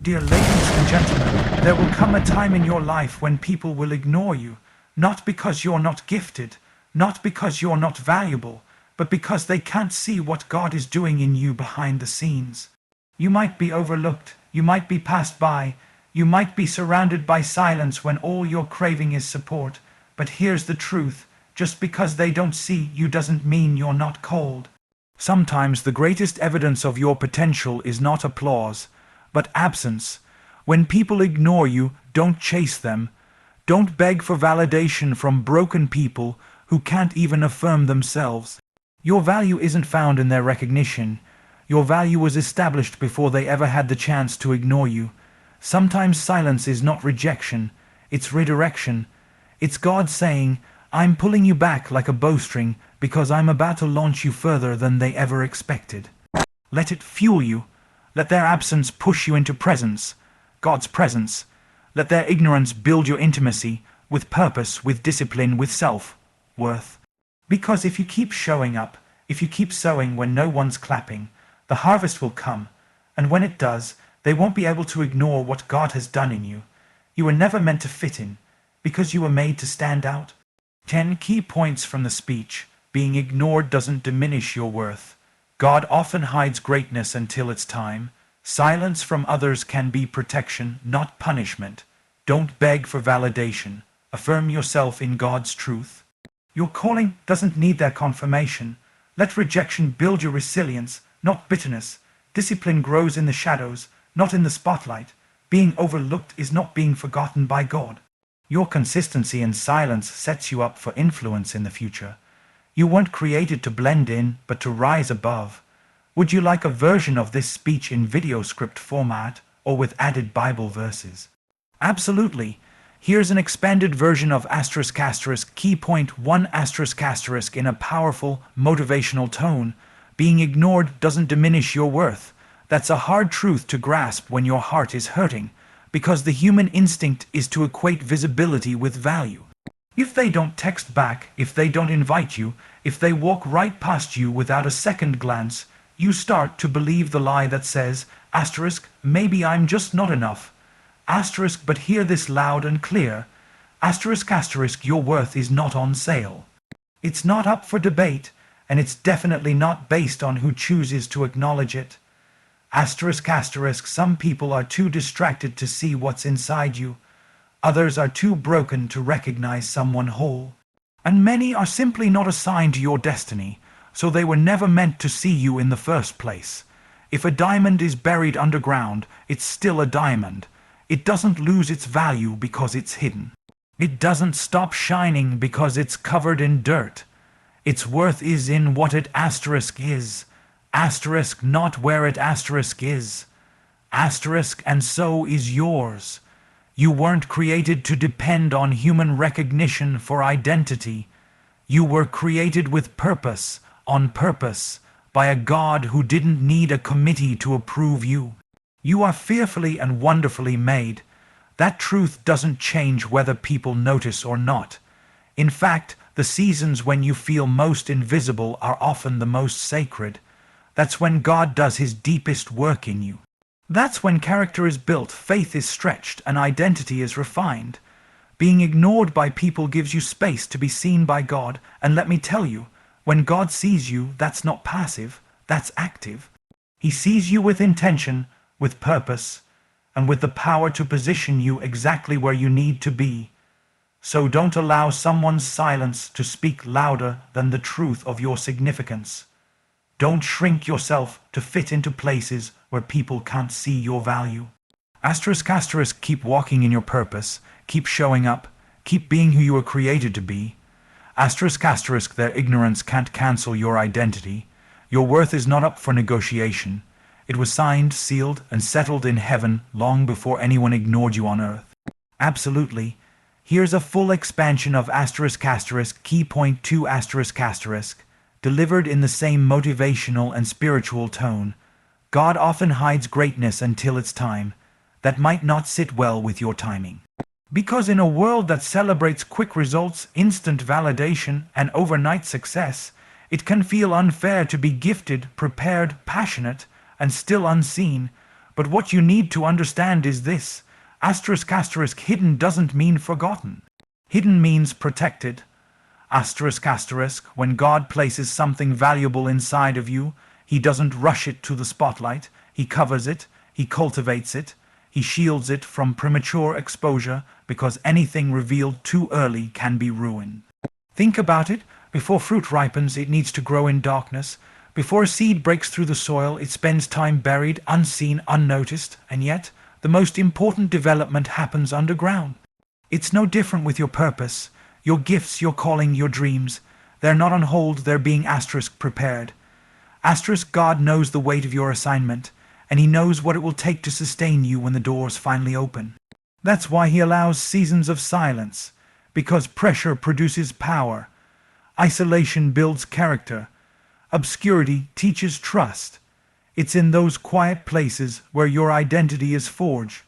Dear ladies and gentlemen, there will come a time in your life when people will ignore you, not because you're not gifted, not because you're not valuable, but because they can't see what God is doing in you behind the scenes. You might be overlooked, you might be passed by, you might be surrounded by silence when all you're craving is support, but here's the truth, just because they don't see you doesn't mean you're not called. Sometimes the greatest evidence of your potential is not applause, but absence. When people ignore you, don't chase them. Don't beg for validation from broken people who can't even affirm themselves. Your value isn't found in their recognition. Your value was established before they ever had the chance to ignore you. Sometimes silence is not rejection, it's redirection. It's God saying, I'm pulling you back like a bowstring because I'm about to launch you further than they ever expected. Let it fuel you. Let their absence push you into presence, God's presence. Let their ignorance build your intimacy, with purpose, with discipline, with self-worth. Because if you keep showing up, if you keep sowing when no one's clapping, the harvest will come, and when it does, they won't be able to ignore what God has done in you. You were never meant to fit in, because you were made to stand out. 10 key points from the speech. Being ignored doesn't diminish your worth. God often hides greatness until it's time. Silence from others can be protection, not punishment. Don't beg for validation. Affirm yourself in God's truth. Your calling doesn't need their confirmation. Let rejection build your resilience, not bitterness. Discipline grows in the shadows, not in the spotlight. Being overlooked is not being forgotten by God. Your consistency in silence sets you up for influence in the future. You weren't created to blend in, but to rise above. Would you like a version of this speech in video script format or with added Bible verses? Absolutely. Here's an expanded version of ***, key point 1 *** in a powerful, motivational tone. Being ignored doesn't diminish your worth. That's a hard truth to grasp when your heart is hurting, because the human instinct is to equate visibility with value. If they don't text back, if they don't invite you, if they walk right past you without a second glance, you start to believe the lie that says, **maybe I'm just not enough. But hear this loud and clear. **, your worth is not on sale. It's not up for debate, and it's definitely not based on who chooses to acknowledge it. Some people are too distracted to see what's inside you. Others are too broken to recognize someone whole. And many are simply not assigned to your destiny, so they were never meant to see you in the first place. If a diamond is buried underground, it's still a diamond. It doesn't lose its value because it's hidden. It doesn't stop shining because it's covered in dirt. Its worth is in what it is. Not where it is. And so is yours. You weren't created to depend on human recognition for identity. You were created with purpose, on purpose, by a God who didn't need a committee to approve you. You are fearfully and wonderfully made. That truth doesn't change whether people notice or not. In fact, the seasons when you feel most invisible are often the most sacred. That's when God does his deepest work in you. That's when character is built, faith is stretched, and identity is refined. Being ignored by people gives you space to be seen by God, and let me tell you, when God sees you, that's not passive, that's active. He sees you with intention, with purpose, and with the power to position you exactly where you need to be. So don't allow someone's silence to speak louder than the truth of your significance. Don't shrink yourself to fit into places where people can't see your value. ***, keep walking in your purpose, keep showing up, keep being who you were created to be. ***, their ignorance can't cancel your identity. Your worth is not up for negotiation. It was signed, sealed, and settled in heaven long before anyone ignored you on earth. Absolutely. Here's a full expansion of ***, key point 2 ***, delivered in the same motivational and spiritual tone. God often hides greatness until it's time. That might not sit well with your timing. Because in a world that celebrates quick results, instant validation, and overnight success, it can feel unfair to be gifted, prepared, passionate, and still unseen. But what you need to understand is this. Asterisk asterisk hidden doesn't mean forgotten. Hidden means protected. Asterisk asterisk, when God places something valuable inside of you, He doesn't rush it to the spotlight. He covers it, He cultivates it, He shields it from premature exposure, because anything revealed too early can be ruined. Think about it. Before fruit ripens, it needs to grow in darkness. Before a seed breaks through the soil, it spends time buried, unseen, unnoticed, and yet the most important development happens underground. It's no different with your purpose, your gifts, your calling, your dreams. They're not on hold, they're being asterisk prepared. Asterisk, God knows the weight of your assignment, and He knows what it will take to sustain you when the doors finally open. That's why He allows seasons of silence, because pressure produces power. Isolation builds character. Obscurity teaches trust. It's in those quiet places where your identity is forged,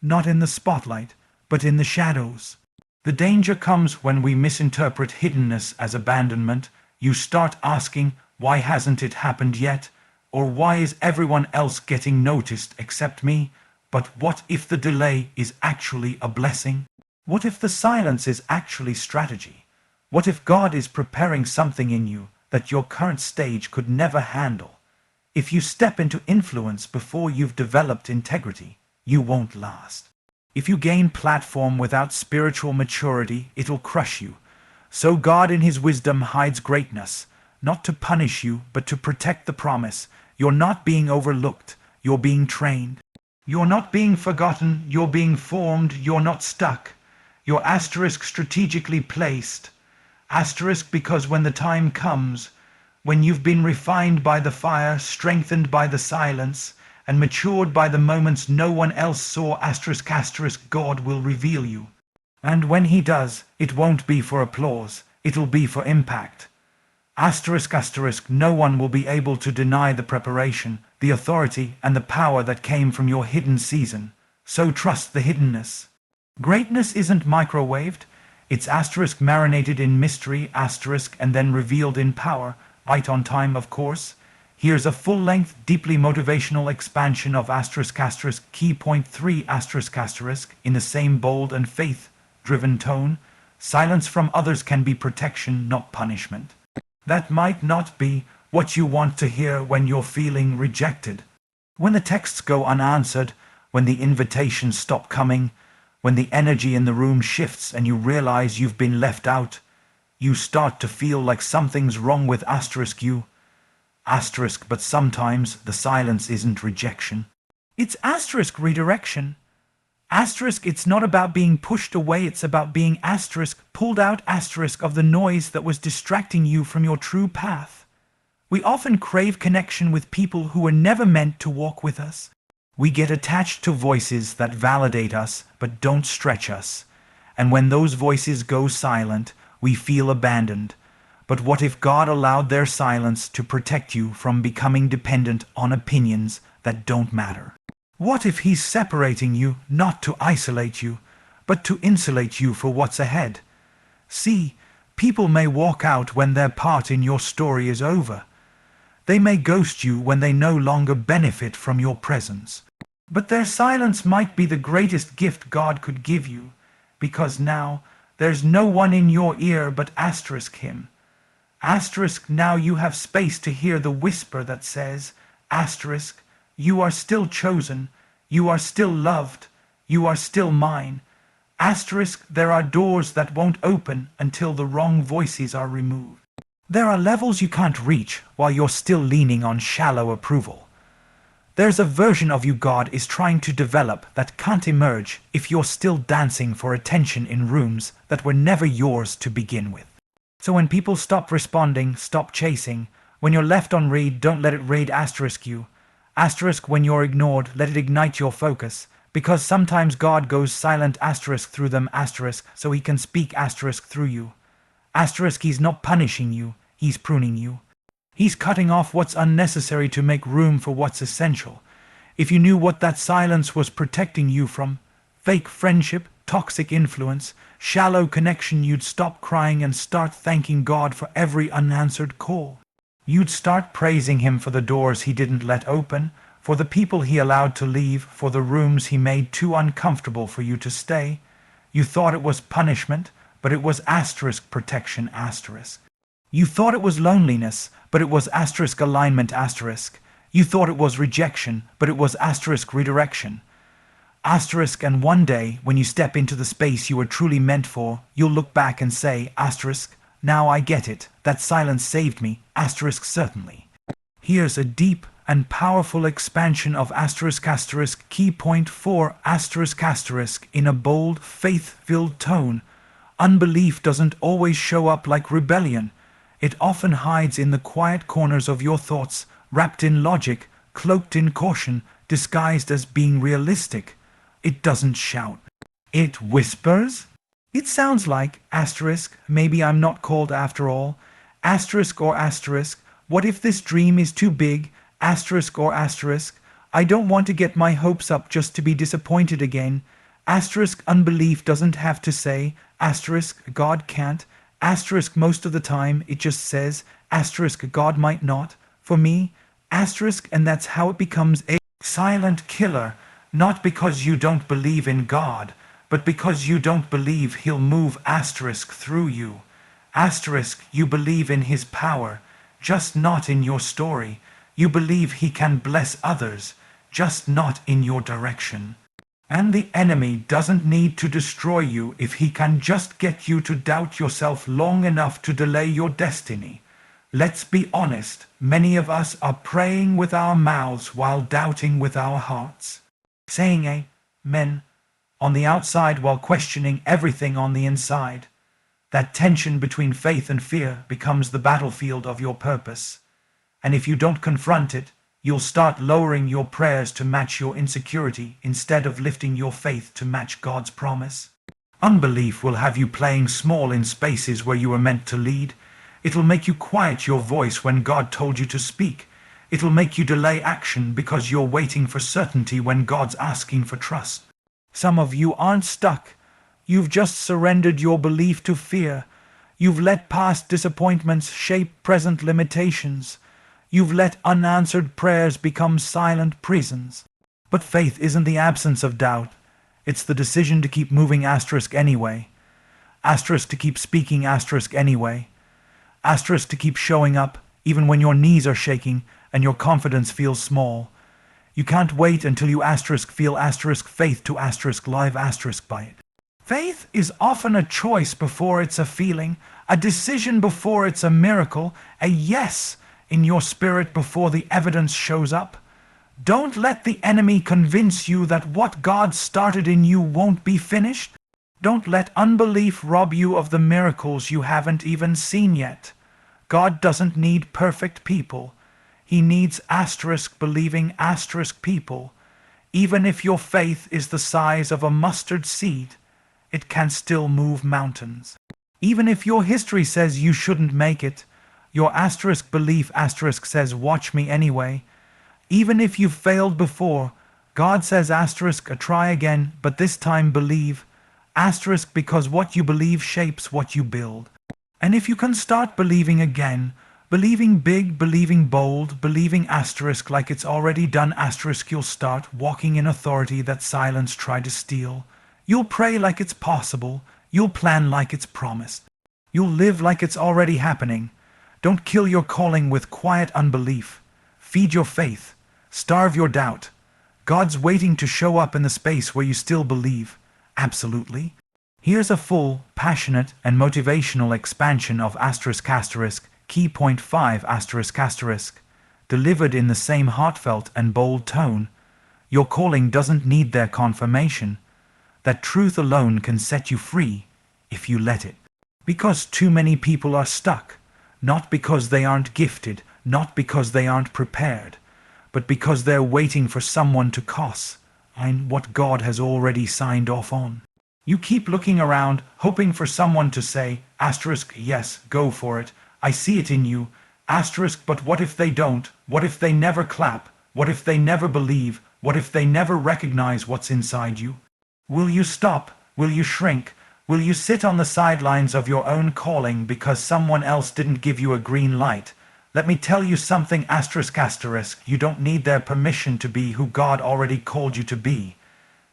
not in the spotlight, but in the shadows. The danger comes when we misinterpret hiddenness as abandonment. You start asking, why hasn't it happened yet? Or why is everyone else getting noticed except me? But what if the delay is actually a blessing? What if the silence is actually strategy? What if God is preparing something in you that your current stage could never handle? If you step into influence before you've developed integrity, you won't last. If you gain platform without spiritual maturity, it'll crush you. So God in His wisdom hides greatness, not to punish you, but to protect the promise. You're not being overlooked, you're being trained. You're not being forgotten, you're being formed, you're not stuck. You're asterisk strategically placed. Asterisk because when the time comes, when you've been refined by the fire, strengthened by the silence, and matured by the moments no one else saw, asterisk asterisk, God will reveal you. And when He does, it won't be for applause, it'll be for impact. Asterisk asterisk, no one will be able to deny the preparation, the authority, and the power that came from your hidden season. So trust the hiddenness. Greatness isn't microwaved, it's asterisk marinated in mystery, asterisk, and then revealed in power, right on time, of course. Here's a full-length, deeply motivational expansion of asterisk asterisk key point 3 asterisk asterisk in the same bold and faith-driven tone. Silence from others can be protection, not punishment. That might not be what you want to hear when you're feeling rejected. When the texts go unanswered, when the invitations stop coming, when the energy in the room shifts and you realize you've been left out, you start to feel like something's wrong with asterisk you. Asterisk, but sometimes the silence isn't rejection. It's asterisk redirection. Asterisk, it's not about being pushed away, it's about being asterisk pulled out asterisk of the noise that was distracting you from your true path. We often crave connection with people who were never meant to walk with us. We get attached to voices that validate us but don't stretch us. And when those voices go silent, we feel abandoned. But what if God allowed their silence to protect you from becoming dependent on opinions that don't matter? What if He's separating you not to isolate you, but to insulate you for what's ahead? See, people may walk out when their part in your story is over. They may ghost you when they no longer benefit from your presence. But their silence might be the greatest gift God could give you, because now there's no one in your ear but asterisk Him. Asterisk, now you have space to hear the whisper that says, asterisk, you are still chosen, you are still loved, you are still mine. Asterisk, there are doors that won't open until the wrong voices are removed. There are levels you can't reach while you're still leaning on shallow approval. There's a version of you God is trying to develop that can't emerge if you're still dancing for attention in rooms that were never yours to begin with. So when people stop responding, stop chasing. When you're left on read, don't let it raid asterisk you. Asterisk, when you're ignored, let it ignite your focus. Because sometimes God goes silent asterisk through them asterisk so He can speak asterisk through you. Asterisk, He's not punishing you, He's pruning you. He's cutting off what's unnecessary to make room for what's essential. If you knew what that silence was protecting you from, fake friendship, toxic influence, shallow connection, you'd stop crying and start thanking God for every unanswered call. You'd start praising Him for the doors He didn't let open, for the people he allowed to leave, for the rooms he made too uncomfortable for you to stay. You thought it was punishment, but it was asterisk protection asterisk. You thought it was loneliness, but it was asterisk alignment asterisk. You thought it was rejection, but it was asterisk redirection. Asterisk, and one day, when you step into the space you were truly meant for, you'll look back and say, asterisk, now I get it, that silence saved me, asterisk certainly. Here's a deep and powerful expansion of asterisk asterisk key point 4 asterisk asterisk in a bold, faith-filled tone. Unbelief doesn't always show up like rebellion. It often hides in the quiet corners of your thoughts, wrapped in logic, cloaked in caution, disguised as being realistic. It doesn't shout. It whispers. It sounds like, asterisk, maybe I'm not called after all. Asterisk or asterisk, what if this dream is too big? Asterisk or asterisk, I don't want to get my hopes up just to be disappointed again. Asterisk, unbelief doesn't have to say. Asterisk, God can't. Asterisk, most of the time it just says. Asterisk, God might not. For me, asterisk, and that's how it becomes a silent killer. Not because you don't believe in God, but because you don't believe he'll move asterisk through you. Asterisk, you believe in his power, just not in your story. You believe he can bless others, just not in your direction. And the enemy doesn't need to destroy you if he can just get you to doubt yourself long enough to delay your destiny. Let's be honest, many of us are praying with our mouths while doubting with our hearts. Saying amen on the outside while questioning everything on the inside. That tension between faith and fear becomes the battlefield of your purpose. And if you don't confront it, you'll start lowering your prayers to match your insecurity instead of lifting your faith to match God's promise. Unbelief will have you playing small in spaces where you were meant to lead. It'll make you quiet your voice when God told you to speak. It'll make you delay action because you're waiting for certainty when God's asking for trust. Some of you aren't stuck. You've just surrendered your belief to fear. You've let past disappointments shape present limitations. You've let unanswered prayers become silent prisons. But faith isn't the absence of doubt. It's the decision to keep moving asterisk anyway. Asterisk to keep speaking asterisk anyway. Asterisk to keep showing up even when your knees are shaking and your confidence feels small. You can't wait until you asterisk feel asterisk faith to asterisk live asterisk by it. Faith is often a choice before it's a feeling, a decision before it's a miracle, a yes in your spirit before the evidence shows up. Don't let the enemy convince you that what God started in you won't be finished. Don't let unbelief rob you of the miracles you haven't even seen yet. God doesn't need perfect people. He needs asterisk believing asterisk people. Even if your faith is the size of a mustard seed, it can still move mountains. Even if your history says you shouldn't make it, your asterisk belief asterisk says watch me anyway. Even if you've failed before, God says asterisk try again, but this time believe. Asterisk because what you believe shapes what you build. And if you can start believing again, believing big, believing bold, believing asterisk like it's already done asterisk, you'll start walking in authority that silence tried to steal. You'll pray like it's possible. You'll plan like it's promised. You'll live like it's already happening. Don't kill your calling with quiet unbelief. Feed your faith. Starve your doubt. God's waiting to show up in the space where you still believe. Absolutely. Here's a full, passionate, and motivational expansion of asterisk asterisk key point 5 asterisk asterisk, delivered in the same heartfelt and bold tone. Your calling doesn't need their confirmation. That truth alone can set you free if you let it. Because too many people are stuck, not because they aren't gifted, not because they aren't prepared, but because they're waiting for someone to sign what God has already signed off on. You keep looking around, hoping for someone to say, asterisk, yes, go for it, I see it in you, asterisk, but what if they don't? What if they never clap? What if they never believe? What if they never recognize what's inside you? Will you stop? Will you shrink? Will you sit on the sidelines of your own calling because someone else didn't give you a green light? Let me tell you something asterisk asterisk. You don't need their permission to be who God already called you to be.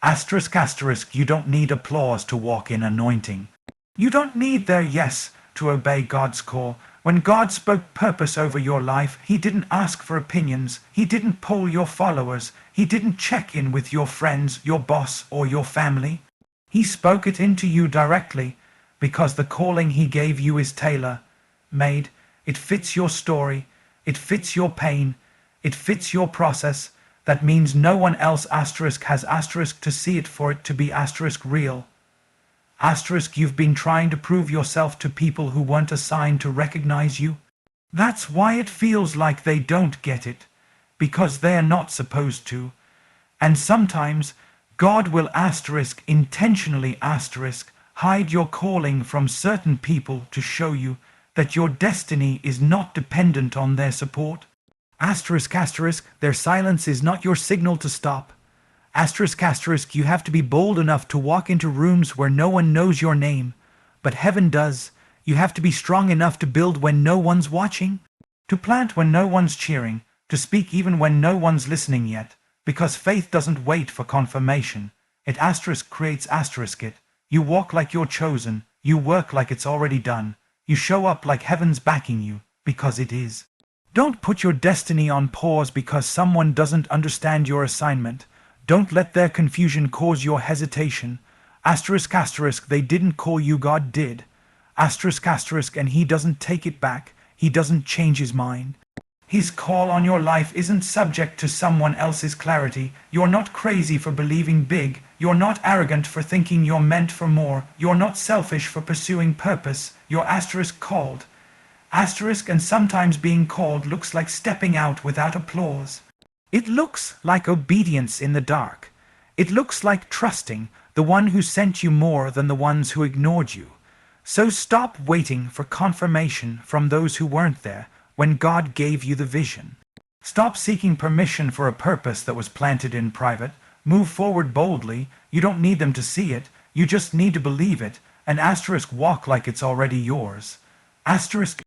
Asterisk asterisk. You don't need applause to walk in anointing. You don't need their yes to obey God's call. When God spoke purpose over your life, He didn't ask for opinions. He didn't poll your followers. He didn't check in with your friends, your boss, or your family. He spoke it into you directly, because the calling He gave you is tailor-made. It fits your story. It fits your pain. It fits your process. That means no one else asterisk has asterisk to see it for it to be asterisk real. Asterisk, you've been trying to prove yourself to people who weren't assigned to recognize you. That's why it feels like they don't get it, because they're not supposed to. And sometimes God will asterisk, intentionally asterisk, hide your calling from certain people to show you that your destiny is not dependent on their support. Asterisk asterisk, their silence is not your signal to stop. Asterisk asterisk, you have to be bold enough to walk into rooms where no one knows your name, but heaven does. You have to be strong enough to build when no one's watching, to plant when no one's cheering, to speak even when no one's listening yet, because faith doesn't wait for confirmation. It asterisk creates asterisk it. You walk like you're chosen, you work like it's already done, you show up like heaven's backing you, because it is. Don't put your destiny on pause because someone doesn't understand your assignment. Don't let their confusion cause your hesitation. Asterisk asterisk, they didn't call you, God did. Asterisk asterisk, and He doesn't take it back. He doesn't change His mind. His call on your life isn't subject to someone else's clarity. You're not crazy for believing big. You're not arrogant for thinking you're meant for more. You're not selfish for pursuing purpose. You're asterisk called. Asterisk, and sometimes being called looks like stepping out without applause. It looks like obedience in the dark. It looks like trusting the one who sent you more than the ones who ignored you. So stop waiting for confirmation from those who weren't there when God gave you the vision. Stop seeking permission for a purpose that was planted in private. Move forward boldly. You don't need them to see it. You just need to believe it. And asterisk, walk like it's already yours. Asterisk.